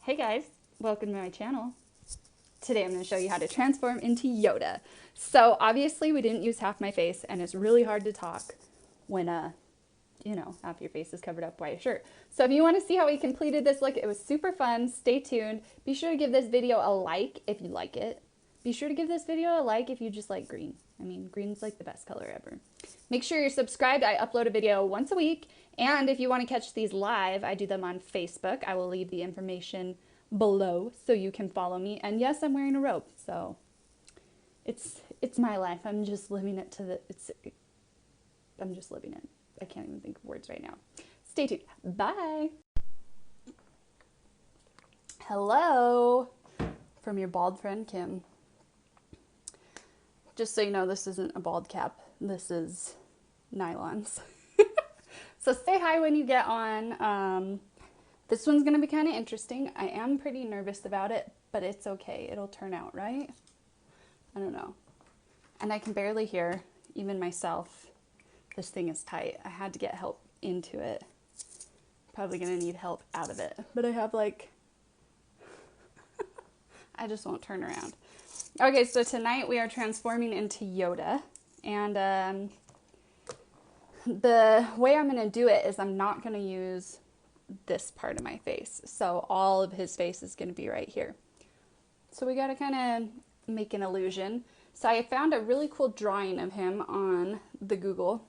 Hey guys, welcome to my channel. Today I'm going to show you how to transform into Yoda. So obviously we didn't use half my face, and it's really hard to talk when half your face is covered up by a shirt. So if you want to see how we completed this look, it was super fun. Stay tuned. Be sure to give this video a like if you like it. Be sure to give this video a like if you just like green. I mean, green's like the best color ever. Make sure you're subscribed. I upload a video once a week. And if you want to catch these live, I do them on Facebook. I will leave the information below so you can follow me. And yes, I'm wearing a robe. So it's my life. I'm just living it I'm just living it. I can't even think of words right now. Stay tuned. Bye. Hello from your bald friend Kim. Just so you know, this isn't a bald cap. This is nylons. So say hi when you get on. This one's going to be kind of interesting. I am pretty nervous about it, but it's okay. It'll turn out, right? I don't know. And I can barely hear, even myself. This thing is tight. I had to get help into it. Probably going to need help out of it. But I have like... I just won't turn around. Okay, so tonight we are transforming into Yoda. And the way I'm going to do it is I'm not going to use this part of my face. So all of his face is going to be right here. So we got to kind of make an illusion. So I found a really cool drawing of him on the Google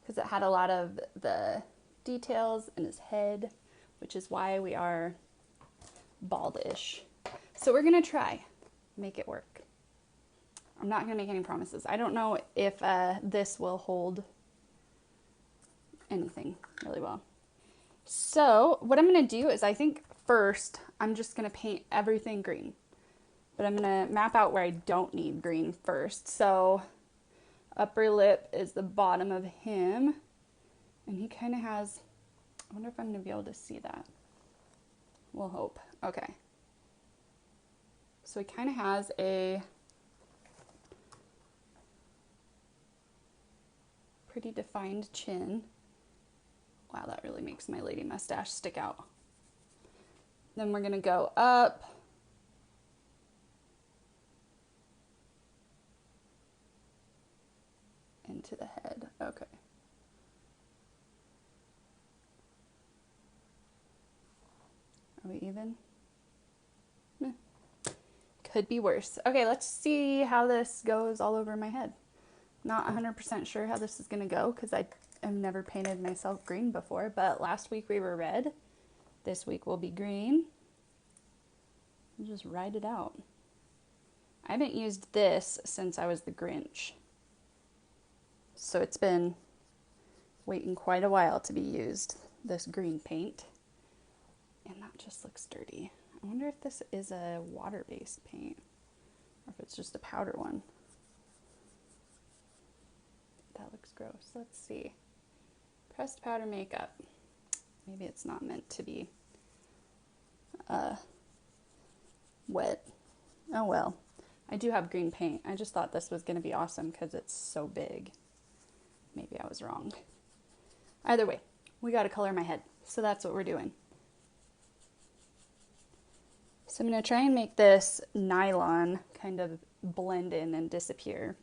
because it had a lot of the details in his head, which is why we are baldish. So we're going to try make it work. I'm not going to make any promises. I don't know if this will hold anything really well. So what I'm going to do is I think first I'm just going to paint everything green. But I'm going to map out where I don't need green first. So upper lip is the bottom of him. And he kind of has, I wonder if I'm going to be able to see that. We'll hope. Okay. So he kind of has a pretty defined chin. Wow, that really makes my lady mustache stick out. Then we're going to go up. Into the head. Okay. Are we even? Could be worse. Okay, let's see how this goes all over my head. Not 100% sure how this is going to go because I have never painted myself green before, but last week we were red. This week we'll be green. We'll just ride it out. I haven't used this since I was the Grinch. So it's been waiting quite a while to be used, this green paint. And that just looks dirty. I wonder if this is a water-based paint or if it's just a powder one. That looks gross. Let's see. Pressed powder makeup. Maybe it's not meant to be wet. Oh well. I do have green paint. I just thought this was going to be awesome because it's so big. Maybe I was wrong. Either way, we got to color my head. So that's what we're doing. So I'm going to try and make this nylon kind of blend in and disappear.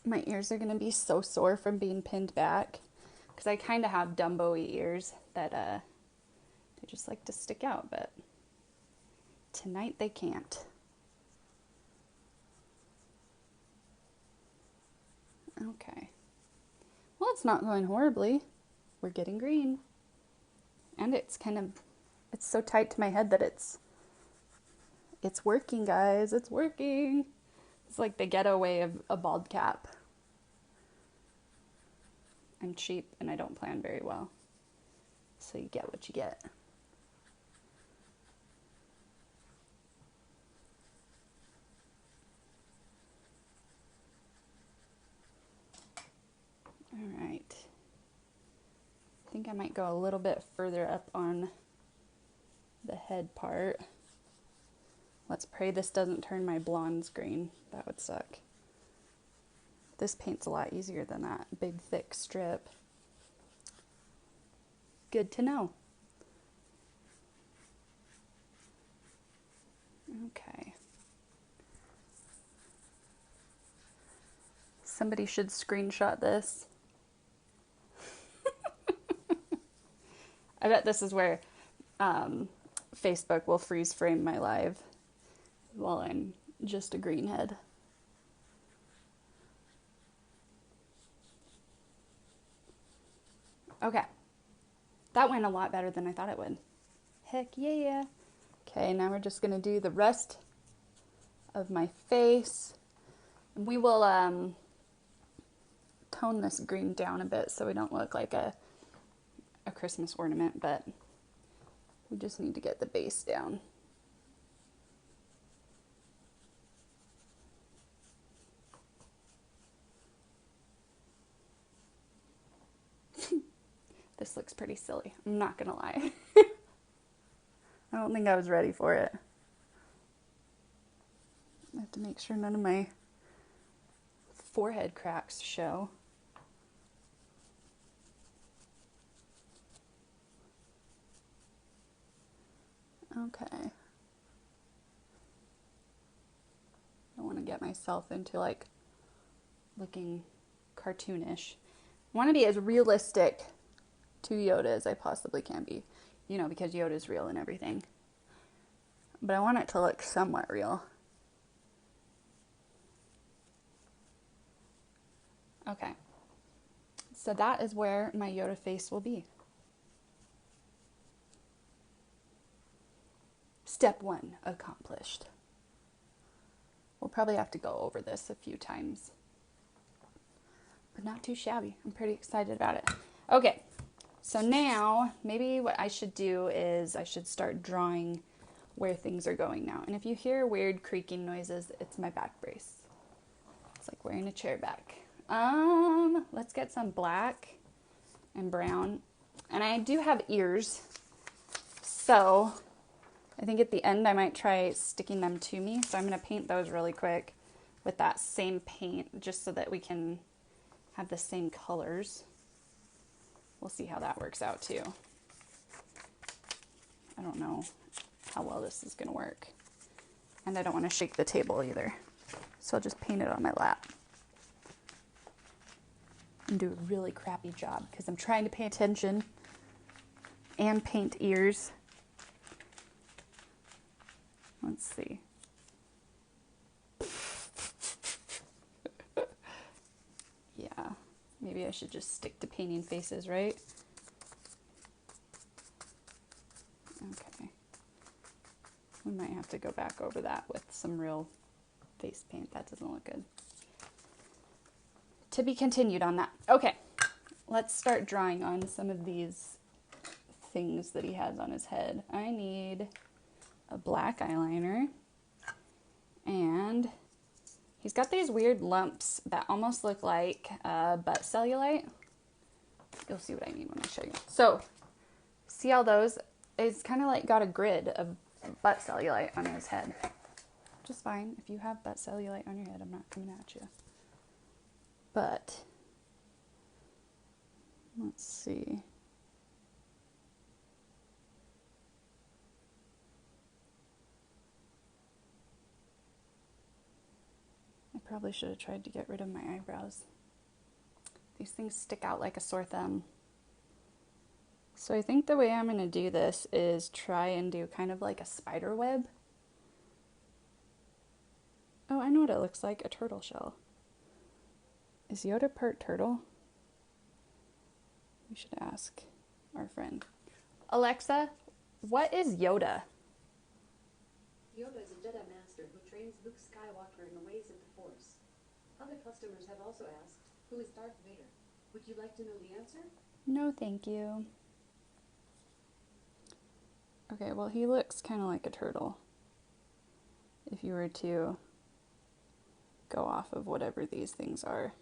My ears are going to be so sore from being pinned back because I kind of have Dumbo-y ears that they just like to stick out, but tonight they can't. Okay. Well, it's not going horribly. We're getting green. And it's so tight to my head that it's working, guys. It's working. It's like the ghetto way of a bald cap. I'm cheap and I don't plan very well. So you get what you get. All right. I think I might go a little bit further up on the head part. Let's pray this doesn't turn my blondes green. That would suck. This paint's a lot easier than that big thick strip. Good to know. Okay. Somebody should screenshot this. I bet this is where Facebook will freeze frame my live while I'm just a greenhead. Okay. That went a lot better than I thought it would. Heck yeah. Okay, now we're just going to do the rest of my face. And we will tone this green down a bit so we don't look like a Christmas ornament, but we just need to get the base down. This looks pretty silly. I'm not gonna lie. I don't think I was ready for it. I have to make sure none of my forehead cracks show. Okay. I don't want to get myself into like looking cartoonish. I want to be as realistic to Yoda as I possibly can be. You know, because Yoda's real and everything. But I want it to look somewhat real. Okay. So that is where my Yoda face will be. Step 1 accomplished. We'll probably have to go over this a few times. But not too shabby. I'm pretty excited about it. Okay. So now, maybe what I should do is I should start drawing where things are going now. And if you hear weird creaking noises, it's my back brace. It's like wearing a chair back. Let's get some black and brown. And I do have ears. So I think at the end I might try sticking them to me. So I'm going to paint those really quick with that same paint just so that we can have the same colors. We'll see how that works out too. I don't know how well this is going to work. And I don't want to shake the table either. So I'll just paint it on my lap. And do a really crappy job because I'm trying to pay attention and paint ears. Let's see. Yeah. Maybe I should just stick to painting faces, right? Okay. We might have to go back over that with some real face paint. That doesn't look good. To be continued on that. Okay. Let's start drawing on some of these things that he has on his head. I need a black eyeliner. And he's got these weird lumps that almost look like butt cellulite. You'll see what I mean when I show you. So, see all those? It's kind of like got a grid of butt cellulite on his head. Just fine. If you have butt cellulite on your head, I'm not coming at you. But, let's see. Probably should have tried to get rid of my eyebrows. These things stick out like a sore thumb. So I think the way I'm going to do this is try and do kind of like a spider web. Oh, I know what it looks like, a turtle shell. Is Yoda part turtle? We should ask our friend. Alexa, what is Yoda? Yoda is a Jedi Master who trains Luke Skywalker in the ways of the Force. Other customers have also asked, who is Darth Vader? Would you like to know the answer? No, thank you. Okay, well, he looks kind of like a turtle. If you were to go off of whatever these things are.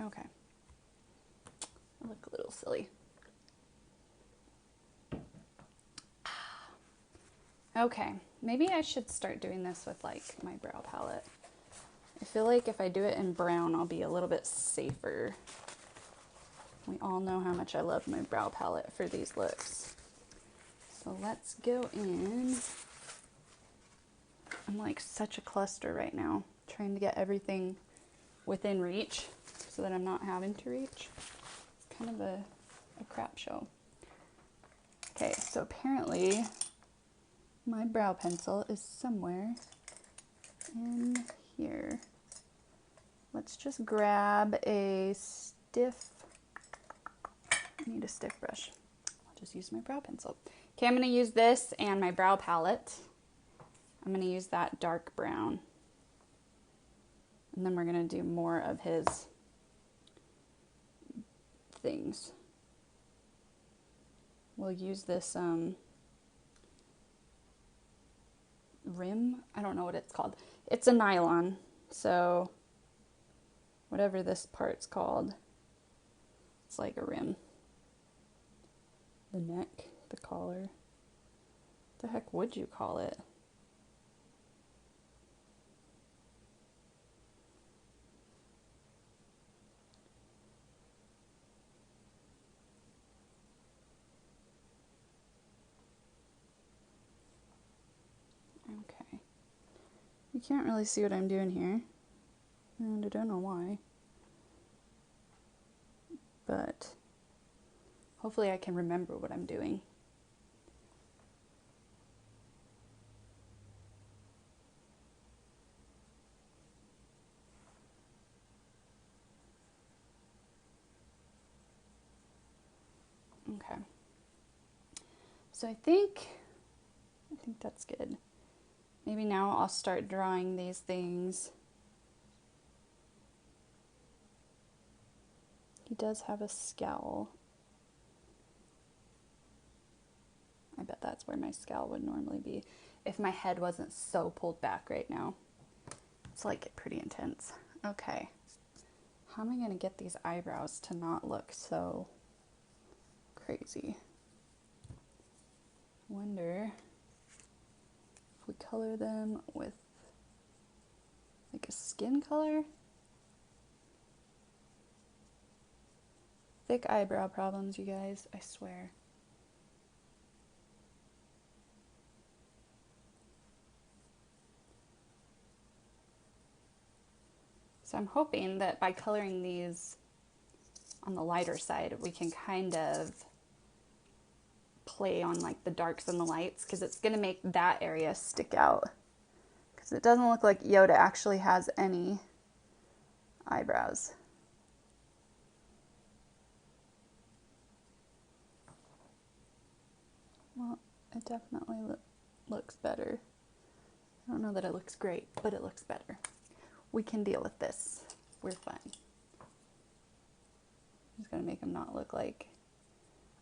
Okay. I look a little silly. Okay, maybe I should start doing this with like my brow palette. I feel like if I do it in brown, I'll be a little bit safer. We all know how much I love my brow palette for these looks. So let's go in. I'm like such a cluster right now, trying to get everything within reach so that I'm not having to reach. It's kind of a crap show. Okay, so apparently my brow pencil is somewhere in here. Let's just grab a stiff, I need a stiff brush. I'll just use my brow pencil. Okay, I'm gonna use this and my brow palette. I'm gonna use that dark brown. And then we're gonna do more of his things. We'll use this rim. I don't know what it's called. It's a nylon, so whatever this part's called, it's like a rim. The neck, the collar. What the heck would you call it? Okay. You can't really see what I'm doing here, and I don't know why. But hopefully I can remember what I'm doing. Okay. So I think that's good. Maybe now I'll start drawing these things. He does have a scowl. I bet that's where my scowl would normally be if my head wasn't so pulled back right now. It's like pretty intense. Okay. How am I gonna get these eyebrows to not look so crazy? Wonder if we color them with like a skin color. Thick eyebrow problems, you guys, I swear. So I'm hoping that by coloring these on the lighter side, we can kind of play on like the darks and the lights, because it's going to make that area stick out. Because it doesn't look like Yoda actually has any eyebrows. Well, it definitely looks better. I don't know that it looks great, but it looks better. We can deal with this. We're fine. I'm just gonna make them not look like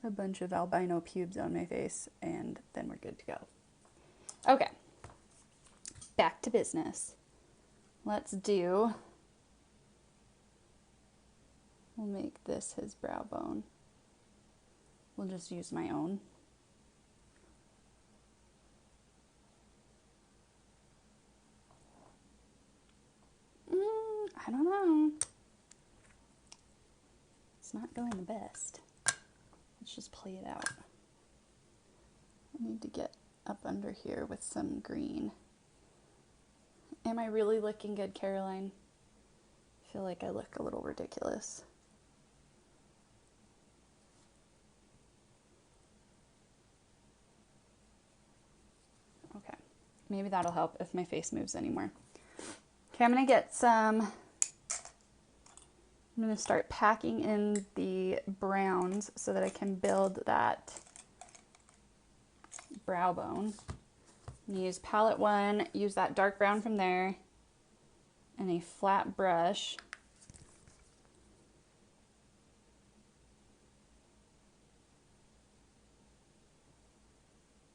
a bunch of albino pubes on my face, and then we're good to go. Okay, back to business. We'll make this his brow bone. We'll just use my own. I don't know. It's not going the best. Let's just play it out. I need to get up under here with some green. Am I really looking good, Caroline? I feel like I look a little ridiculous. Okay, maybe that'll help if my face moves anymore. Okay, I'm gonna start packing in the browns so that I can build that brow bone. I'm gonna use palette 1, use that dark brown from there, and a flat brush.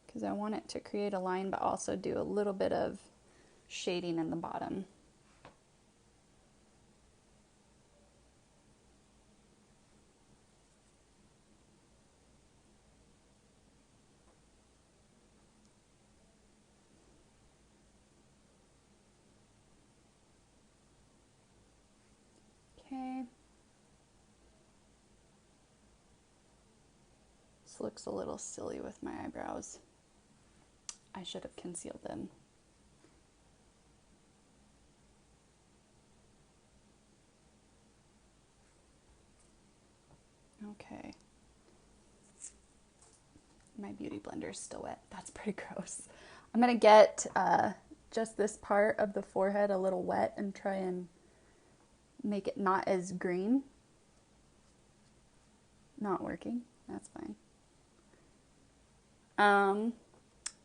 Because I want it to create a line, but also do a little bit of shading in the bottom. This looks a little silly with my eyebrows. I should have concealed them. Okay. My beauty blender is still wet. That's pretty gross. I'm gonna get just this part of the forehead a little wet and try and make it not as green. Not working. That's fine.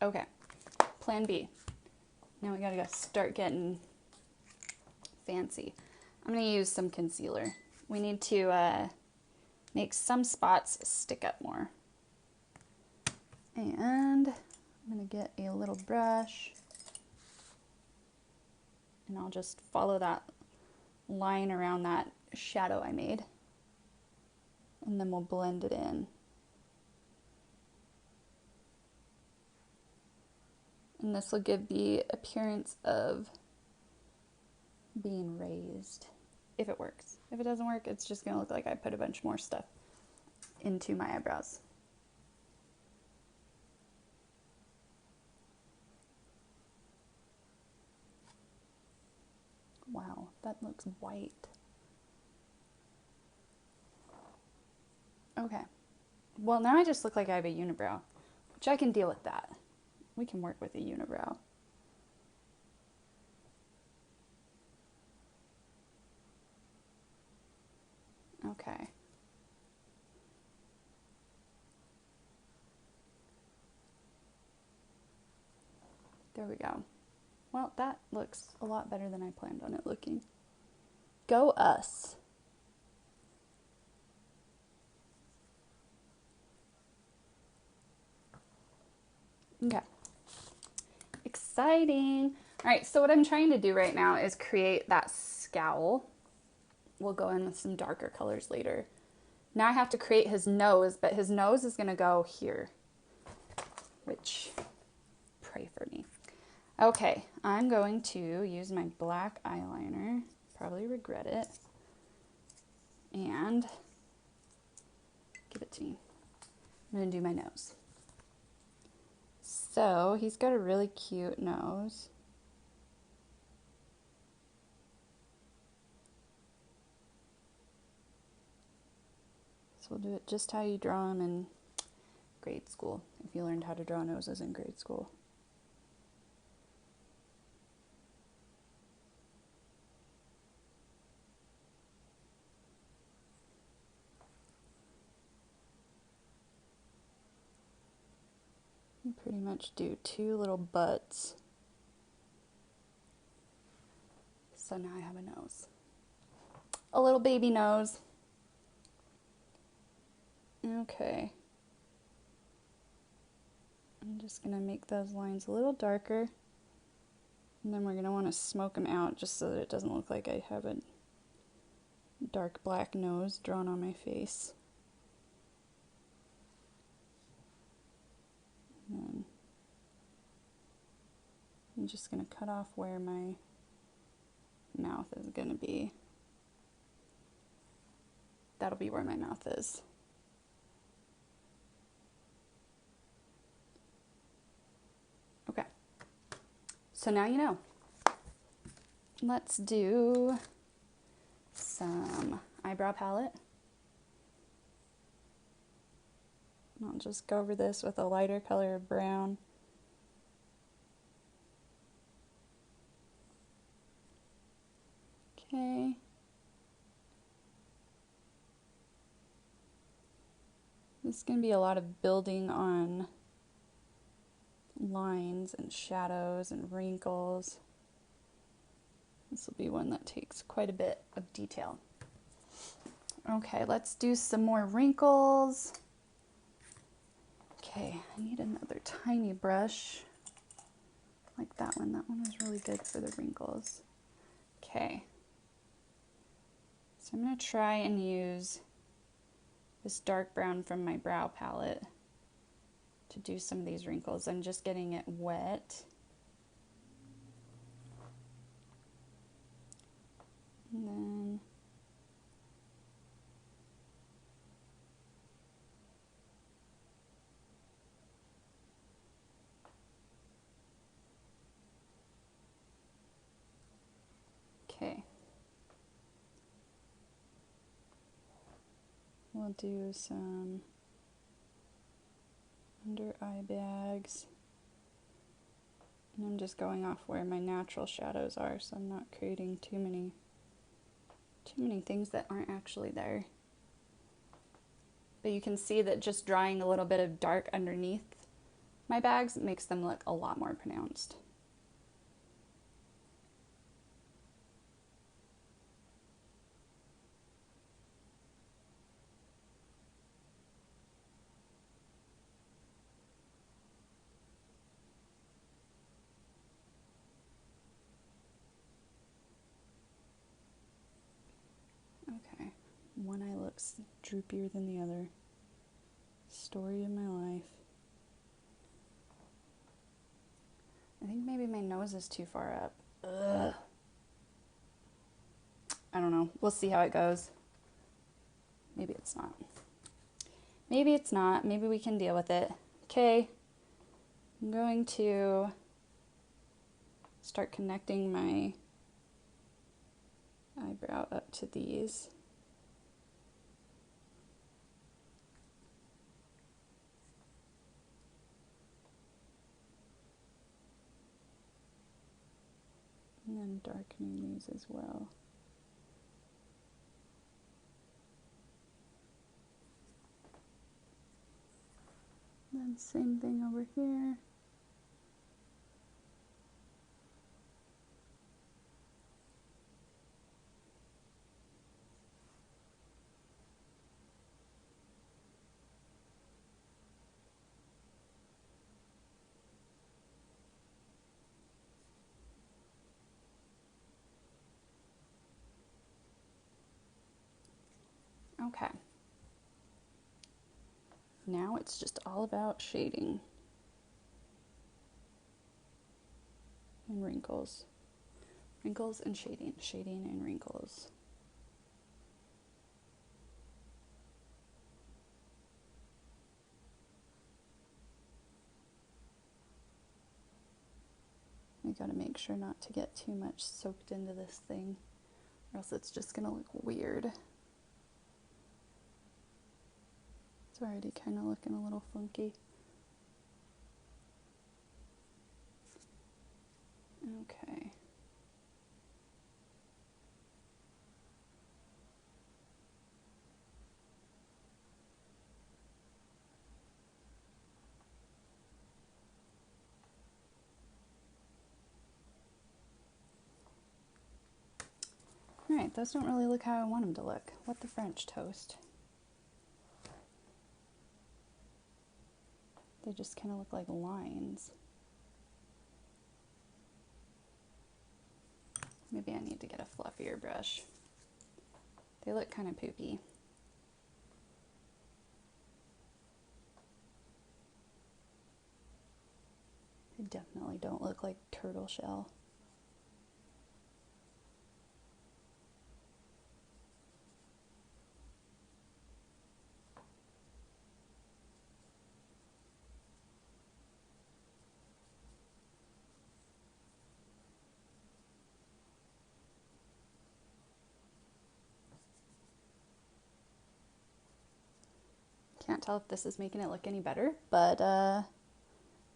Okay. Plan B. Now we gotta go start getting fancy. I'm gonna use some concealer. We need to make some spots stick up more. And I'm gonna get a little brush and I'll just follow that line around that shadow I made. And then we'll blend it in. And this will give the appearance of being raised, if it works. If it doesn't work, it's just gonna look like I put a bunch more stuff into my eyebrows. Wow, that looks white. Okay. Well, now I just look like I have a unibrow, which I can deal with that. We can work with a unibrow. Okay. There we go. Well, that looks a lot better than I planned on it looking. Go us. Okay. Exciting. All right, so what I'm trying to do right now is create that scowl. We'll go in with some darker colors later. Now I have to create his nose, but his nose is gonna go here, which, pray for me. Okay, I'm going to use my black eyeliner, probably regret it, and give it to me. I'm gonna do my nose. So he's got a really cute nose. So we'll do it just how you draw them in grade school, if you learned how to draw noses in grade school. You pretty much do two little butts. So now I have a nose. A little baby nose. Okay. I'm just going to make those lines a little darker. And then we're going to want to smoke them out just so that it doesn't look like I have a dark black nose drawn on my face. And then I'm just going to cut off where my mouth is going to be. That'll be where my mouth is. Okay. So now you know. Let's do some eyebrow palette. I'll just go over this with a lighter color of brown. Okay. This is going to be a lot of building on lines and shadows and wrinkles. This will be one that takes quite a bit of detail. Okay, let's do some more wrinkles. Okay, I need another tiny brush like that one. That one was really good for the wrinkles. Okay. So I'm going to try and use this dark brown from my brow palette to do some of these wrinkles. I'm just getting it wet. And then we'll do some under eye bags. And I'm just going off where my natural shadows are, so I'm not creating too many things that aren't actually there. But you can see that just drawing a little bit of dark underneath my bags makes them look a lot more pronounced. Okay, one eye looks droopier than the other. Story of my life. I think maybe my nose is too far up. Ugh. I don't know. We'll see how it goes. Maybe it's not. Maybe it's not. Maybe we can deal with it. Okay. I'm going to start connecting my eyebrow up to these. And then darkening these as well. Then same thing over here. Okay. Now it's just all about shading and wrinkles. Wrinkles and shading. Shading and wrinkles. I gotta make sure not to get too much soaked into this thing, or else it's just gonna look weird. It's already kind of looking a little funky. Okay. Alright, those don't really look how I want them to look. What the French toast? They just kind of look like lines. Maybe I need to get a fluffier brush. They look kind of poopy. They definitely don't look like turtle shell. Can't tell if this is making it look any better, but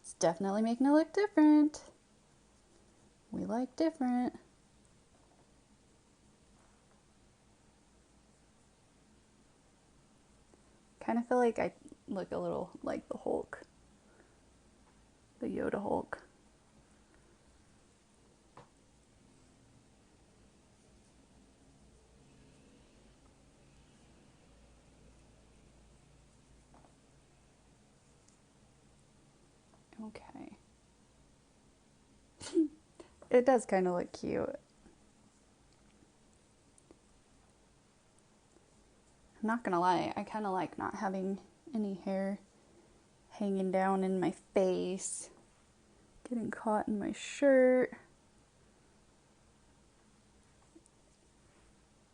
it's definitely making it look different. We like different. Kind of feel like I look a little like the Hulk, the YODA Hulk. Okay. It does kind of look cute. I'm not gonna lie, I kind of like not having any hair hanging down in my face, getting caught in my shirt.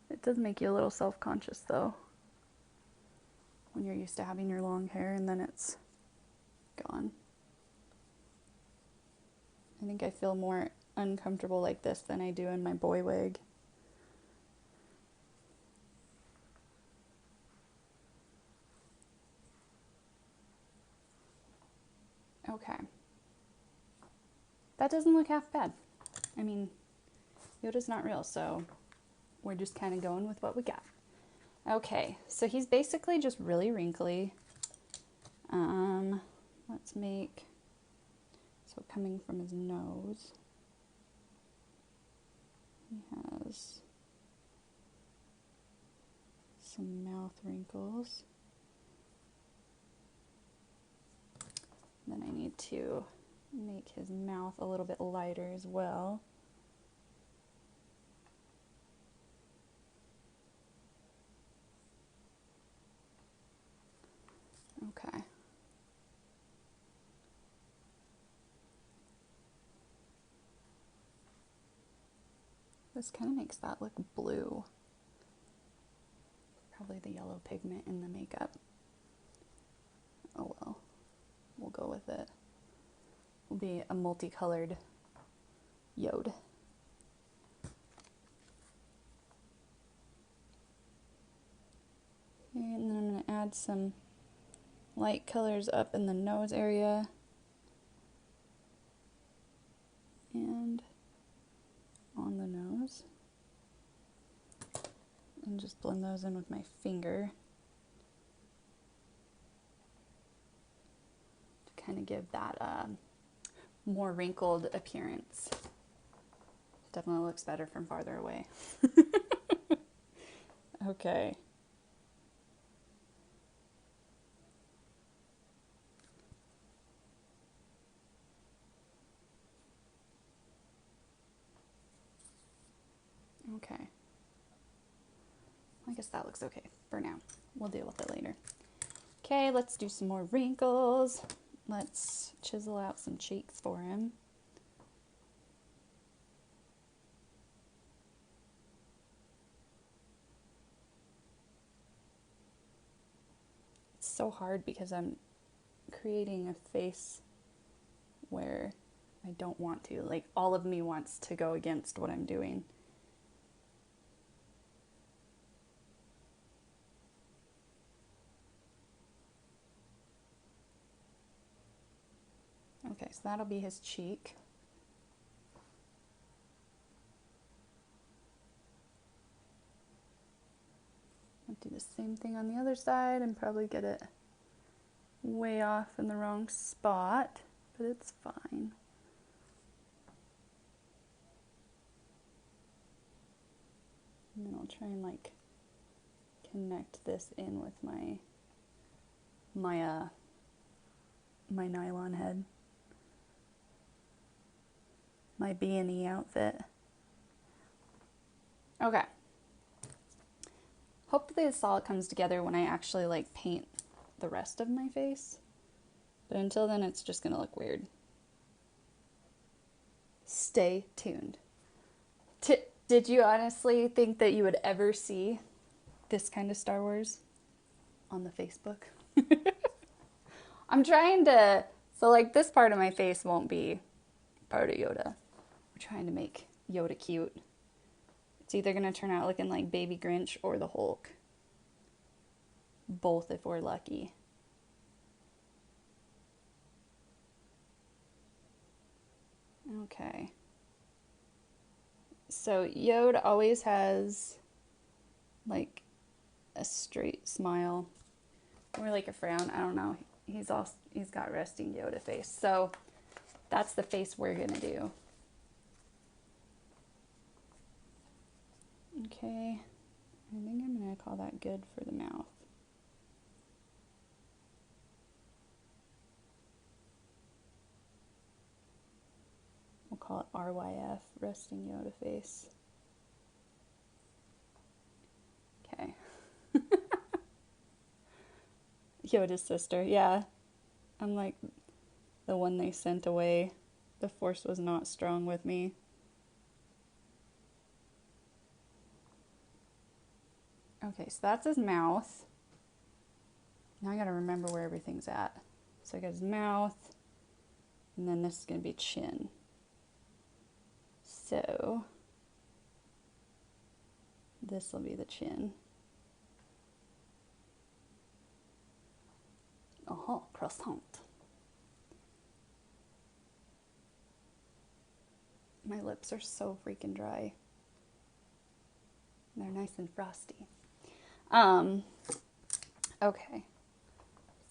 It does make you a little self-conscious though, when you're used to having your long hair and then it's gone. I think I feel more uncomfortable like this than I do in my boy wig. Okay. That doesn't look half bad. I mean, Yoda's not real, so we're just kind of going with what we got. Okay, so he's basically just really wrinkly. Let's make, so coming from his nose, he has some mouth wrinkles. Then I need to make his mouth a little bit lighter as well. Okay. This kind of makes that look blue. Probably the yellow pigment in the makeup. Oh well, we'll go with it. Will be a multicolored Yod. Okay, and then I'm going to add some light colors up in the nose area. And on the nose. And just blend those in with my finger. To kind of give that more wrinkled appearance. Definitely looks better from farther away. Okay. Okay. I guess that looks okay for now. We'll deal with it later. Okay, let's do some more wrinkles. Let's chisel out some cheeks for him. It's so hard because I'm creating a face where I don't want to. Like, all of me wants to go against what I'm doing. Okay, so that'll be his cheek. I'll do the same thing on the other side and probably get it way off in the wrong spot, but it's fine. And then I'll try and like connect this in with my nylon head. My B&E outfit. Okay. Hopefully this all comes together when I actually like paint the rest of my face. But until then, it's just gonna look weird. Stay tuned. Did you honestly think that you would ever see this kind of Star Wars on the Facebook? I'm trying to, so like this part of my face won't be part of Yoda. We're trying to make Yoda cute. It's either going to turn out looking like Baby Grinch or the Hulk. Both if we're lucky. Okay. So Yoda always has like a straight smile or like a frown. I don't know. He's got resting Yoda face. So that's the face we're gonna do. Okay. I think I'm gonna call that good for the mouth. We'll call it RYF, resting Yoda face. Okay. Yoda's sister, yeah. I'm like the one they sent away. The Force was not strong with me. Okay, so that's his mouth. Now I gotta remember where everything's at. So I got his mouth, and then this is gonna be chin. So this will be the chin. Croissant. My lips are so freaking dry. They're nice and frosty. Okay.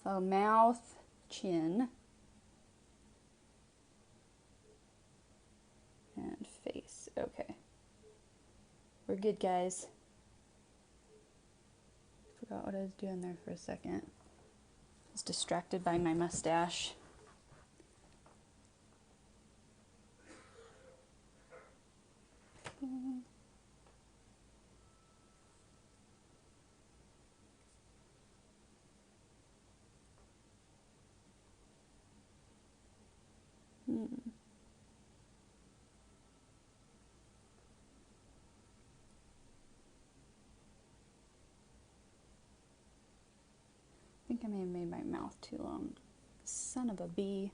So mouth, chin, and face. Okay. We're good, guys. Forgot what I was doing there for a second. I was distracted by my mustache. I think I may have made my mouth too long. Son of a bee.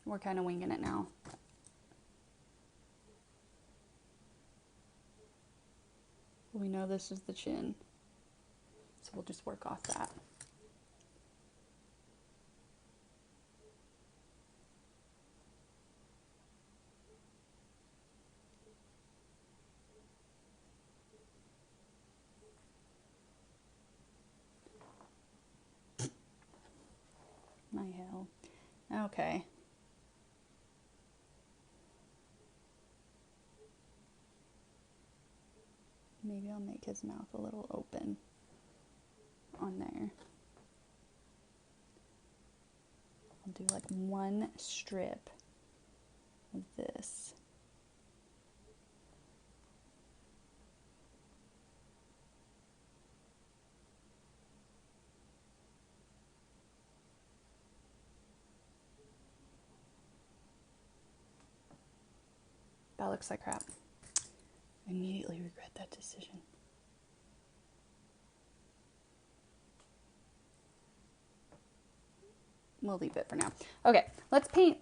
We're kind of winging it now. We know this is the chin, so we'll just work off that. My hell. Okay. Maybe I'll make his mouth a little open on there. I'll do like one strip of this. That looks like crap. I immediately regret that decision. We'll leave it for now. Okay, let's paint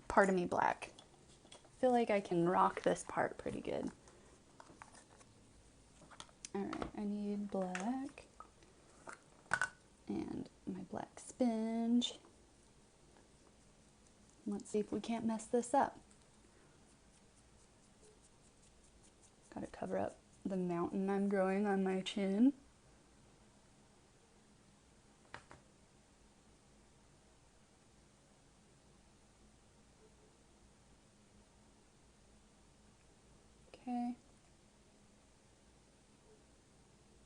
part of me black. I feel like I can rock this part pretty good. Alright, I need black and my black sponge. Let's see if we can't mess this up. Gotta cover up the mountain I'm growing on my chin. Okay.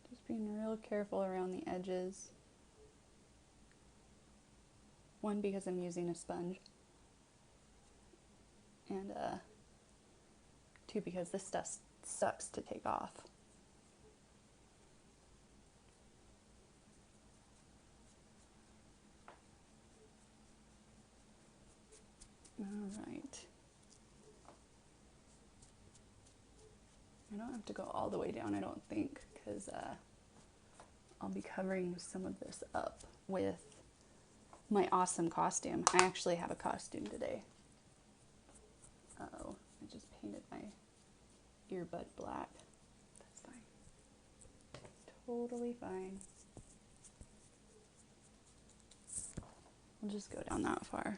Just being real careful around the edges. One, because I'm using a sponge. And two, because this stuff sucks to take off. Alright. I don't have to go all the way down, I don't think, because I'll be covering some of this up with my awesome costume. I actually have a costume today. Uh-oh, I just painted my earbud black. That's fine. Totally fine. We'll just go down that far.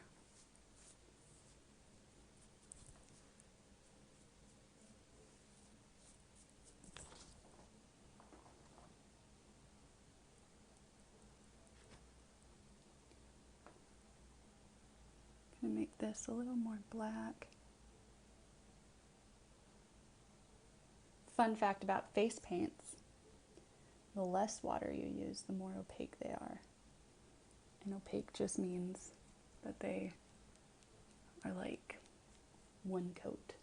Gonna make this a little more black. Fun fact about face paints: the less water you use, the more opaque they are. And opaque just means that they are like one coat.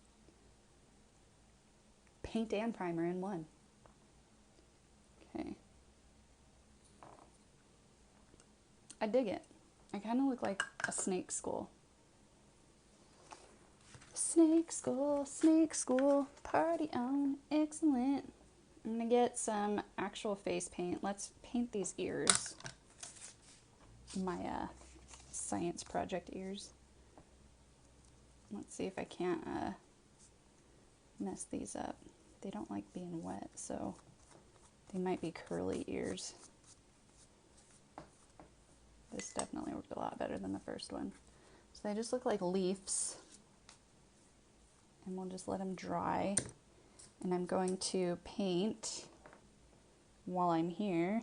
Paint and primer in one. Okay. I dig it. I kind of look like a snake school. Snake school, party on, excellent. I'm gonna get some actual face paint. Let's paint these ears. My science project ears. Let's see if I can't mess these up. They don't like being wet, so they might be curly ears. This definitely worked a lot better than the first one. So they just look like leaves. And we'll just let them dry. And I'm going to paint, while I'm here,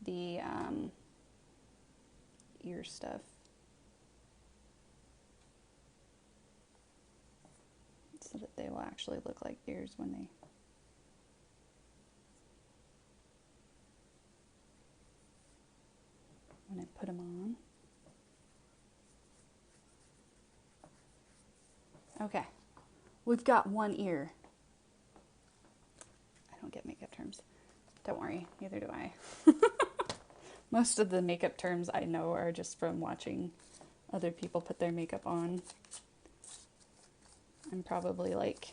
the ear stuff. So that they will actually look like ears when I put them on. Okay, we've got one ear. I don't get makeup terms. Don't worry, neither do I. Most of the makeup terms I know are just from watching other people put their makeup on. I'm probably like,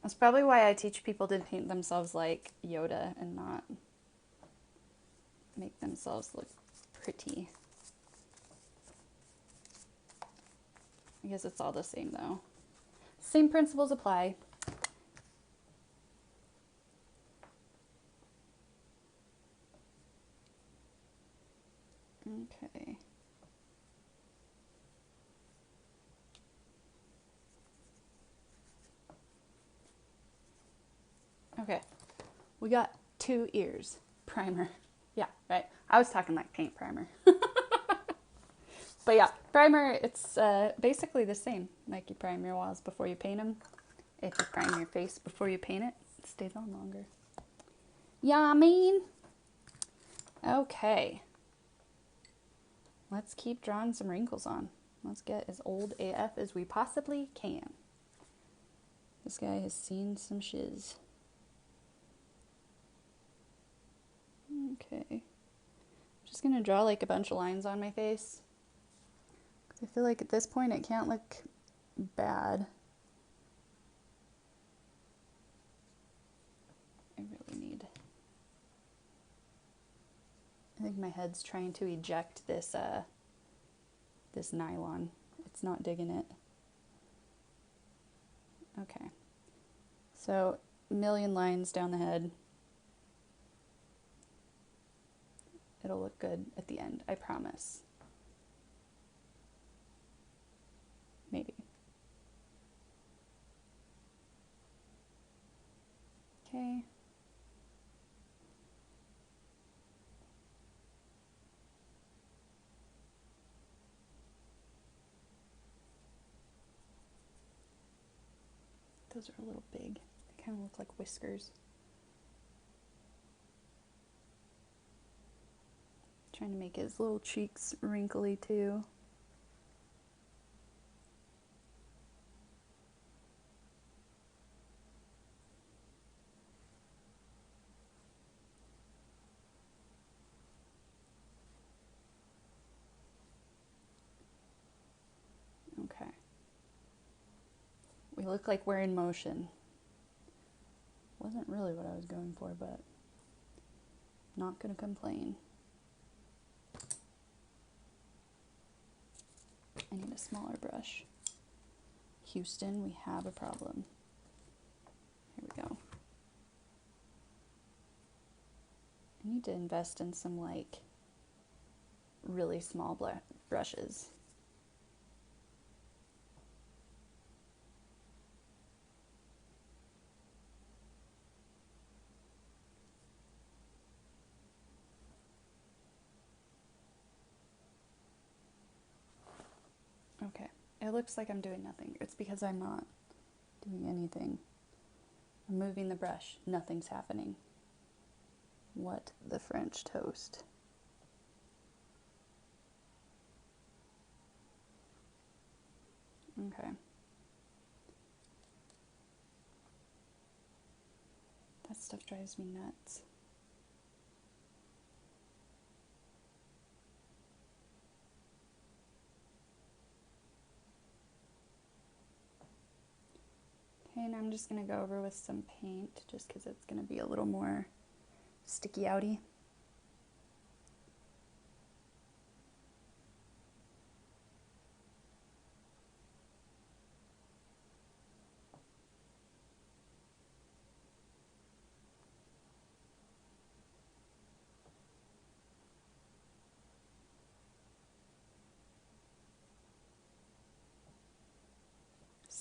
that's probably why I teach people to paint themselves like Yoda and not make themselves look pretty. I guess it's all the same though. Same principles apply. Okay. Okay, we got 2 ears. Primer. Yeah, right. I was talking like paint primer. But yeah, primer, it's basically the same. Like you prime your walls before you paint them. If you prime your face before you paint it, it stays on longer. Yeah, I mean. Okay. Let's keep drawing some wrinkles on. Let's get as old AF as we possibly can. This guy has seen some shiz. Okay. I'm just going to draw like a bunch of lines on my face. I feel like at this point it can't look bad. I really need... I think my head's trying to eject this this nylon. It's not digging it. Okay. So, a million lines down the head. It'll look good at the end, I promise. Maybe. Okay. Those are a little big. They kind of look like whiskers. Trying to make his little cheeks wrinkly too. Okay. We look like we're in motion. Wasn't really what I was going for, but not gonna complain. I need a smaller brush. Houston, we have a problem. Here we go. I need to invest in some like really small brushes. Okay, it looks like I'm doing nothing. It's because I'm not doing anything. I'm moving the brush. Nothing's happening. What the French toast. Okay. That stuff drives me nuts. Okay, and I'm just going to go over with some paint just because it's going to be a little more sticky outy.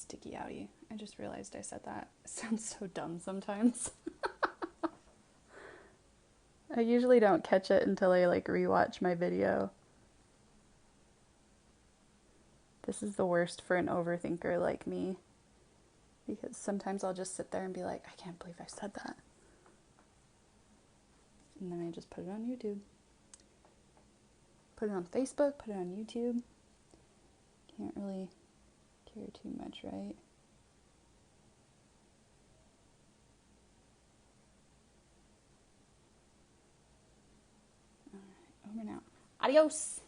sticky outy. I just realized I said that. It sounds so dumb sometimes. I usually don't catch it until I like rewatch my video. This is the worst for an overthinker like me, because sometimes I'll just sit there and be like, I can't believe I said that. And then I just put it on YouTube. Put it on Facebook, put it on YouTube. Can't really care too much, right? Alright, over now. Adios!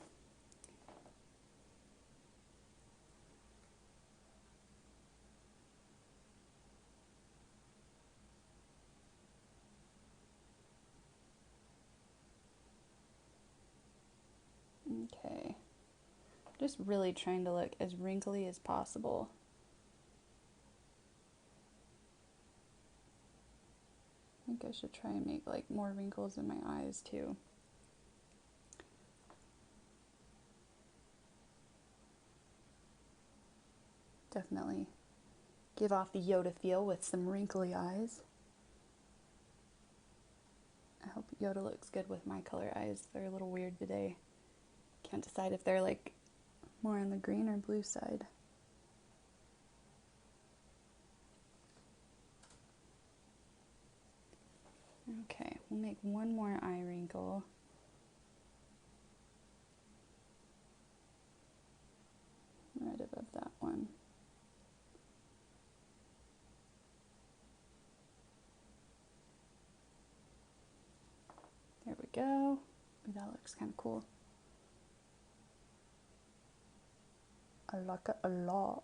Okay. Just really trying to look as wrinkly as possible. I think I should try and make like more wrinkles in my eyes too. Definitely give off the Yoda feel with some wrinkly eyes. I hope Yoda looks good with my color eyes. They're a little weird today. Can't decide if they're like more on the green or blue side. Okay, we'll make one more eye wrinkle. Right above that one. There we go. Ooh, that looks kind of cool. I like it a lot.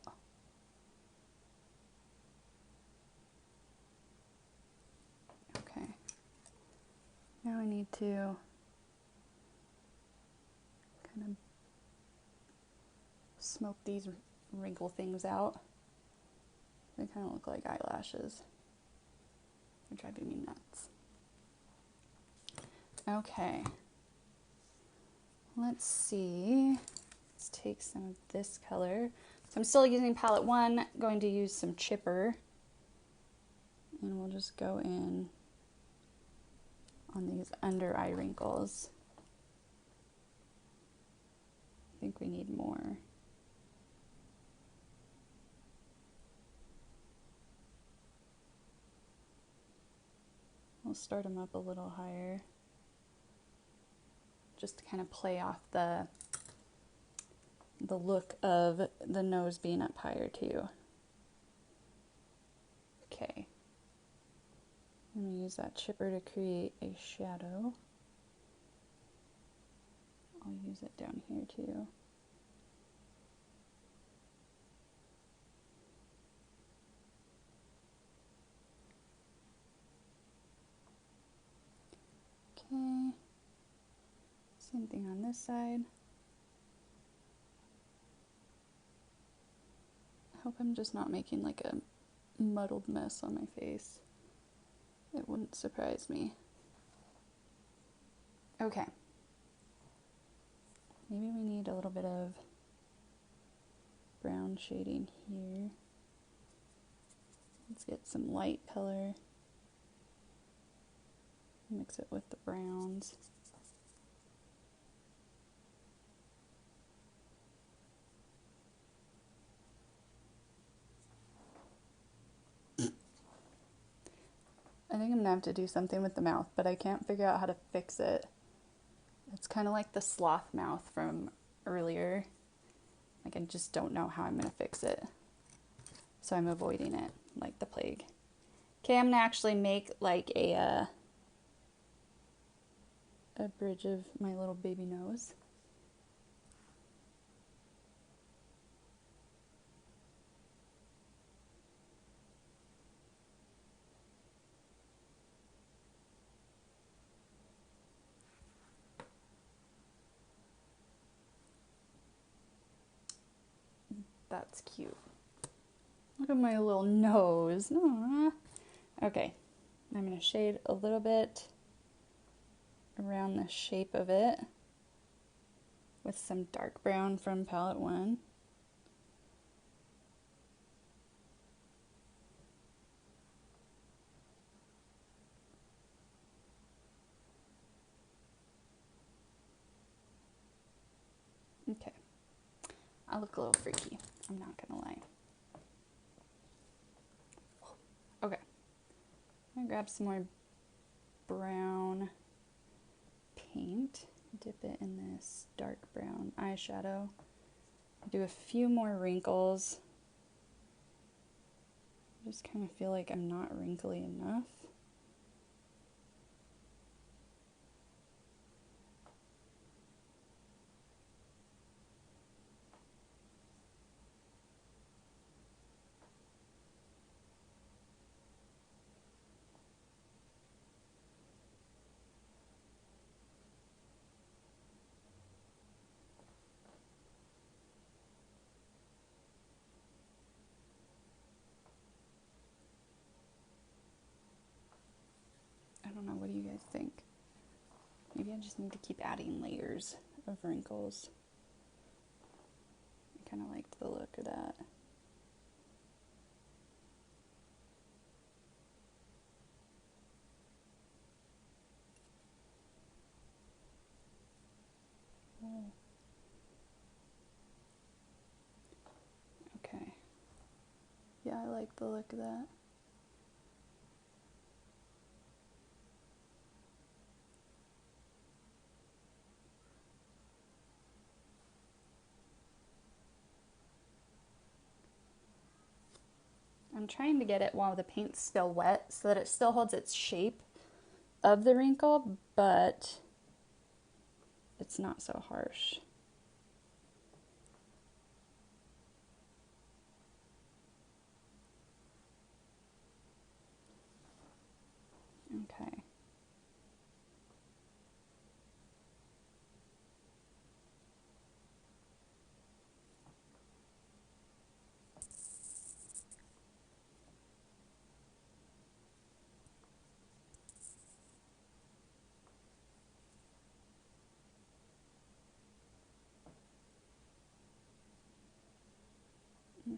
Okay. Now I need to kind of smoke these wrinkle things out. They kind of look like eyelashes. They're driving me nuts. Okay. Let's see. Let's take some of this color. So I'm still using palette 1, going to use some chipper. And we'll just go in on these under eye wrinkles. I think we need more. We'll start them up a little higher, just to kind of play off the look of the nose being up higher too. Okay. I'm going to use that chipper to create a shadow. I'll use it down here too. Okay. Same thing on this side. I hope I'm just not making like a muddled mess on my face. It wouldn't surprise me. Okay. Maybe we need a little bit of brown shading here. Let's get some light color. Mix it with the browns. I think I'm gonna have to do something with the mouth, but I can't figure out how to fix it. It's kind of like the sloth mouth from earlier. Like, I just don't know how I'm gonna fix it. So I'm avoiding it like the plague. Okay, I'm gonna actually make like a bridge of my little baby nose. That's cute. Look at my little nose. Aww. Okay, I'm going to shade a little bit around the shape of it with some dark brown from palette 1. I look a little freaky. I'm not gonna lie. Okay. I'm gonna grab some more brown paint. Dip it in this dark brown eyeshadow. Do a few more wrinkles. I just kind of feel like I'm not wrinkly enough. I don't know, what do you guys think? Maybe I just need to keep adding layers of wrinkles. I kind of liked the look of that. Okay. Yeah, I like the look of that. I'm trying to get it while the paint's still wet so that it still holds its shape of the wrinkle, but it's not so harsh. Okay.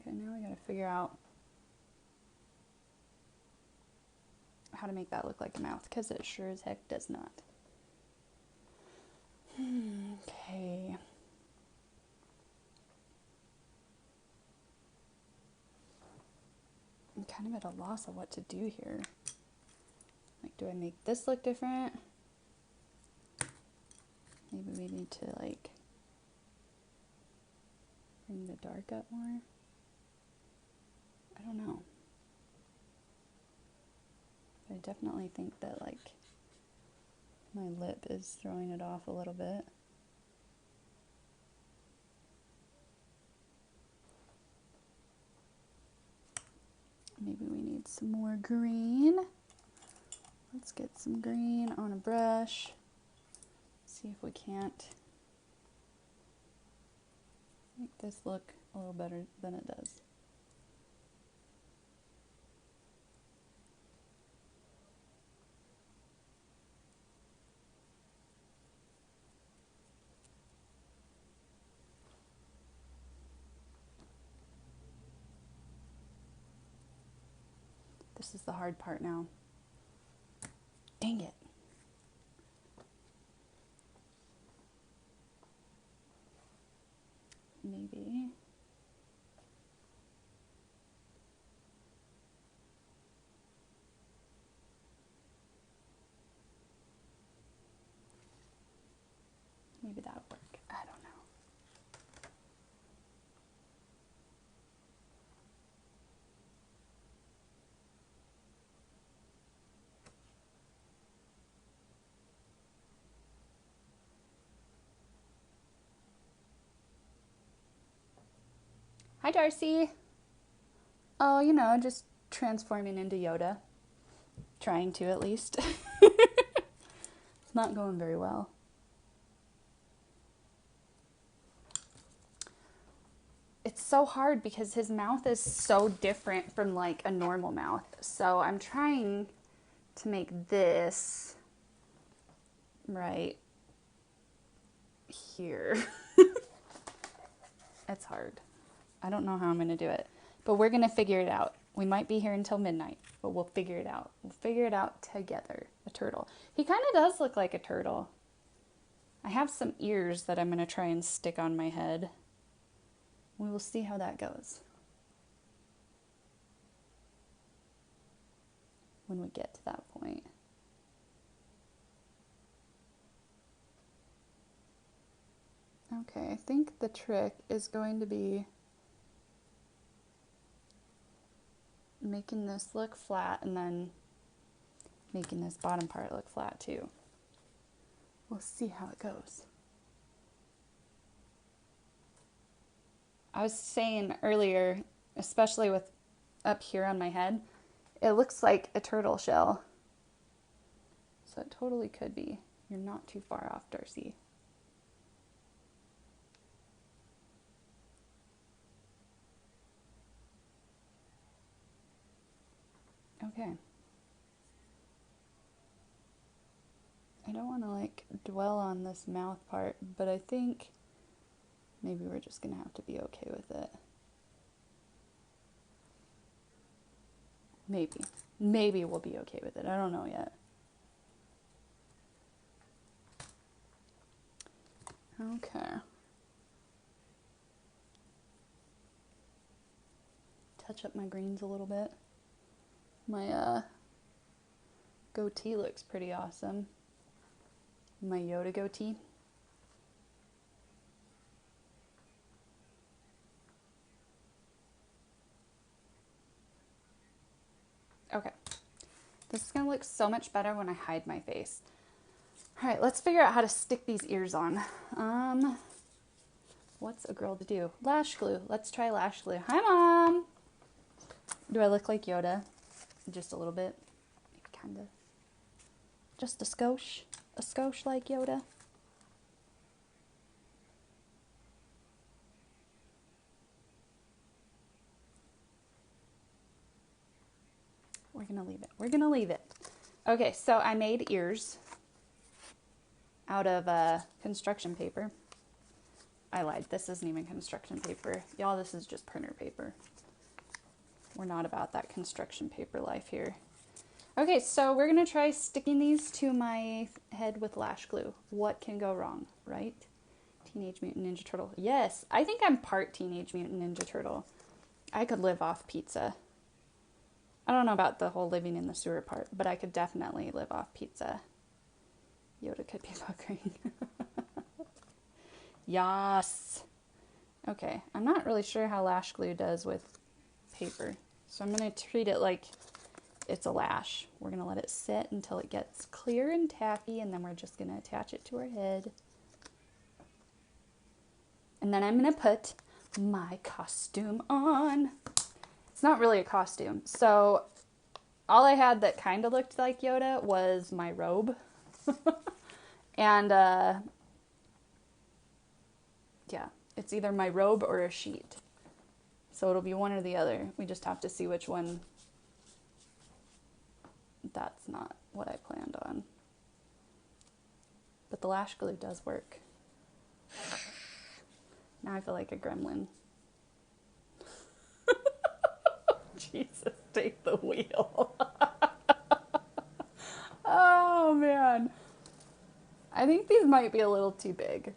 Okay, now we gotta figure out how to make that look like a mouth, because it sure as heck does not. Okay. I'm kind of at a loss of what to do here. Like, do I make this look different? Maybe we need to, like, bring the dark up more. I don't know. But I definitely think that, like, my lip is throwing it off a little bit. Maybe we need some more green. Let's get some green on a brush. See if we can't make this look a little better than it does. This is the hard part now. Dang it. Maybe. Maybe that would work. I don't know. Hi, Darcy. Oh, you know, just transforming into Yoda. Trying to, at least. It's not going very well. It's so hard because his mouth is so different from, like, a normal mouth. So I'm trying to make this right here. It's hard. I don't know how I'm going to do it, but we're going to figure it out. We might be here until midnight, but we'll figure it out. We'll figure it out together. A turtle. He kind of does look like a turtle. I have some ears that I'm going to try and stick on my head. We will see how that goes when we get to that point. Okay, I think the trick is going to be making this look flat and then making this bottom part look flat too. We'll see how it goes. I was saying earlier, especially with up here on my head, it looks like a turtle shell. So it totally could be. You're not too far off, Darcy. Okay. I don't want to like dwell on this mouth part, but I think maybe we're just going to have to be okay with it. Maybe we'll be okay with it. I don't know yet. Okay. Touch up my greens a little bit. My goatee looks pretty awesome. My YODA goatee. Okay. This is going to look so much better when I hide my face. All right, let's figure out how to stick these ears on. What's a girl to do? Lash glue. Let's try lash glue. Hi, Mom. Do I look like YODA? Just a little bit. Kind of. Just a skosh. A skosh like YODA. We're going to leave it. We're going to leave it. Okay, so I made ears out of construction paper. I lied. This isn't even construction paper. Y'all, this is just printer paper. We're not about that construction paper life here. Okay, so we're going to try sticking these to my head with lash glue. What can go wrong, right? Teenage Mutant Ninja Turtle. Yes, I think I'm part Teenage Mutant Ninja Turtle. I could live off pizza. I don't know about the whole living in the sewer part, but I could definitely live off pizza. YODA could be puckering. Yas. Okay, I'm not really sure how lash glue does with paper, so I'm going to treat it like it's a lash. We're going to let it sit until it gets clear and tacky, and then we're just going to attach it to our head. And then I'm going to put my costume on. It's not really a costume. So all I had that kind of looked like YODA was my robe. And yeah, it's either my robe or a sheet. So it'll be one or the other. We just have to see which one. That's not what I planned on. But the lash glue does work. Now I feel like a gremlin. Jesus, take the wheel. Oh, man. I think these might be a little too big,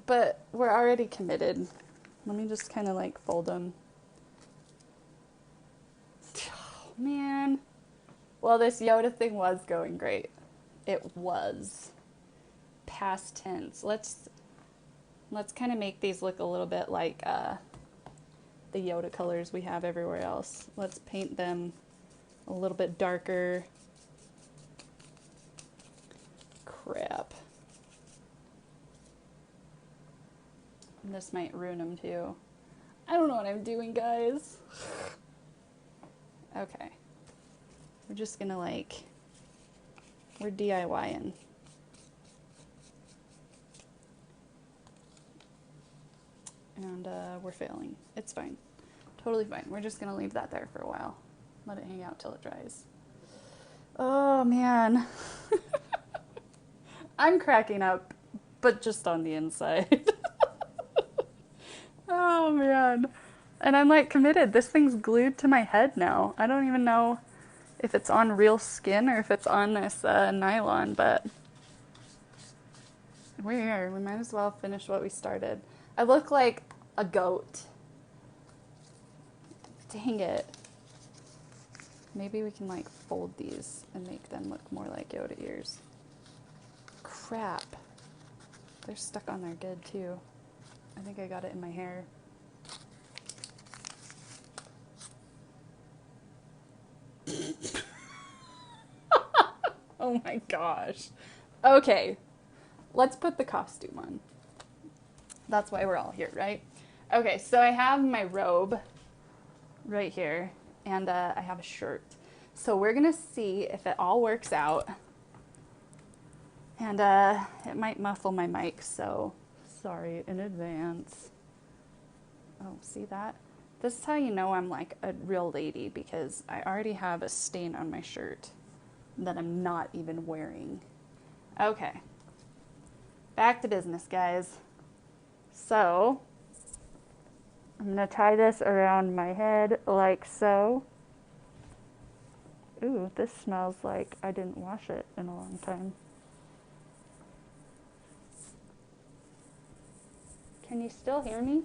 but we're already committed. Let me just kind of like fold them. Oh, man. Well, this YODA thing was going great. It was. Past tense. Let's kind of make these look a little bit like the YODA colors we have everywhere else. Let's paint them a little bit darker. Crap. And this might ruin them too. I don't know what I'm doing, guys. Okay. We're just gonna we're DIYing. And we're failing. It's fine. Totally fine. We're just gonna leave that there for a while. Let it hang out till it dries. Oh, man. I'm cracking up, but just on the inside. Oh, man. And I'm like committed. This thing's glued to my head now. I don't even know if it's on real skin or if it's on this nylon, but we're here. We might as well finish what we started. I look like a goat Dang it. Maybe we can like fold these and make them look more like Yoda ears. Crap. They're stuck on there good too. I think I got it in my hair. Oh my gosh. Okay, let's put the costume on. That's why we're all here, right? Okay, so I have my robe right here, and I have a shirt. So we're gonna see if it all works out. And it might muffle my mic, so sorry in advance. Oh, see that? This is how you know I'm like a real lady, because I already have a stain on my shirt that I'm not even wearing. Okay. Back to business, guys. So, I'm gonna tie this around my head like so. Ooh, this smells like I didn't wash it in a long time. Can you still hear me?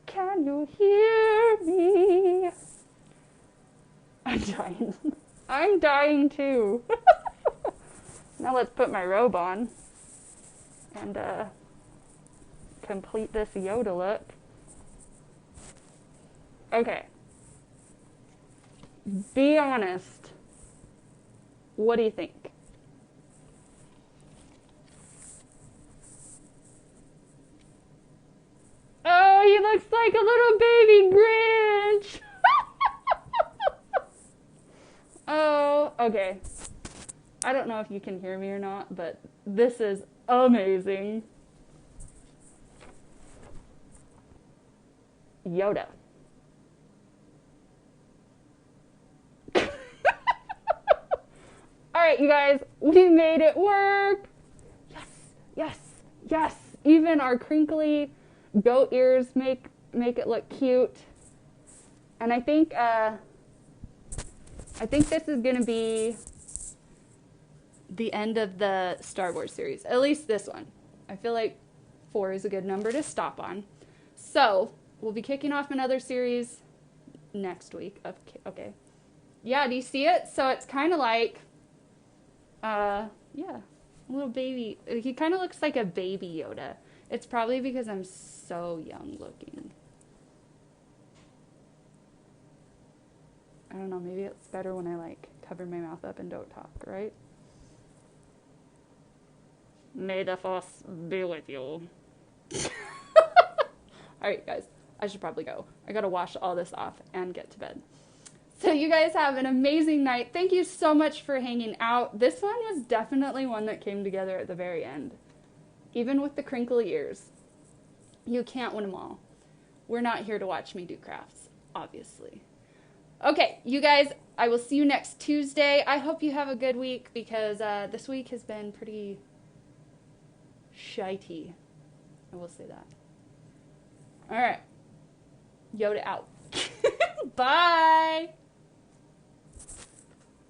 Can you hear me? I'm dying. I'm dying too. Now let's put my robe on and complete this Yoda look. Okay. Be honest. What do you think? Oh, he looks like a little baby Grinch. Oh, okay. I don't know if you can hear me or not, but this is amazing. Yoda. All right, you guys, we made it work. Yes, yes, yes. Even our crinkly goat ears make it look cute. And I think this is gonna be the end of the Star Wars series, at least this one. I feel like 4 is a good number to stop on. So we'll be kicking off another series next week. Okay. Yeah, do you see it? So it's kind of like, yeah, a little baby. He kind of looks like a baby Yoda. It's probably because I'm so young looking. I don't know, maybe it's better when I like cover my mouth up and don't talk, right? May the Force be with you. Alright, guys, I should probably go. I gotta wash all this off and get to bed. So you guys have an amazing night. Thank you so much for hanging out. This one was definitely one that came together at the very end. Even with the crinkly ears. You can't win them all. We're not here to watch me do crafts, obviously. Okay, you guys, I will see you next Tuesday. I hope you have a good week, because this week has been pretty shitey. I will say that. All right. Yoda out. Bye.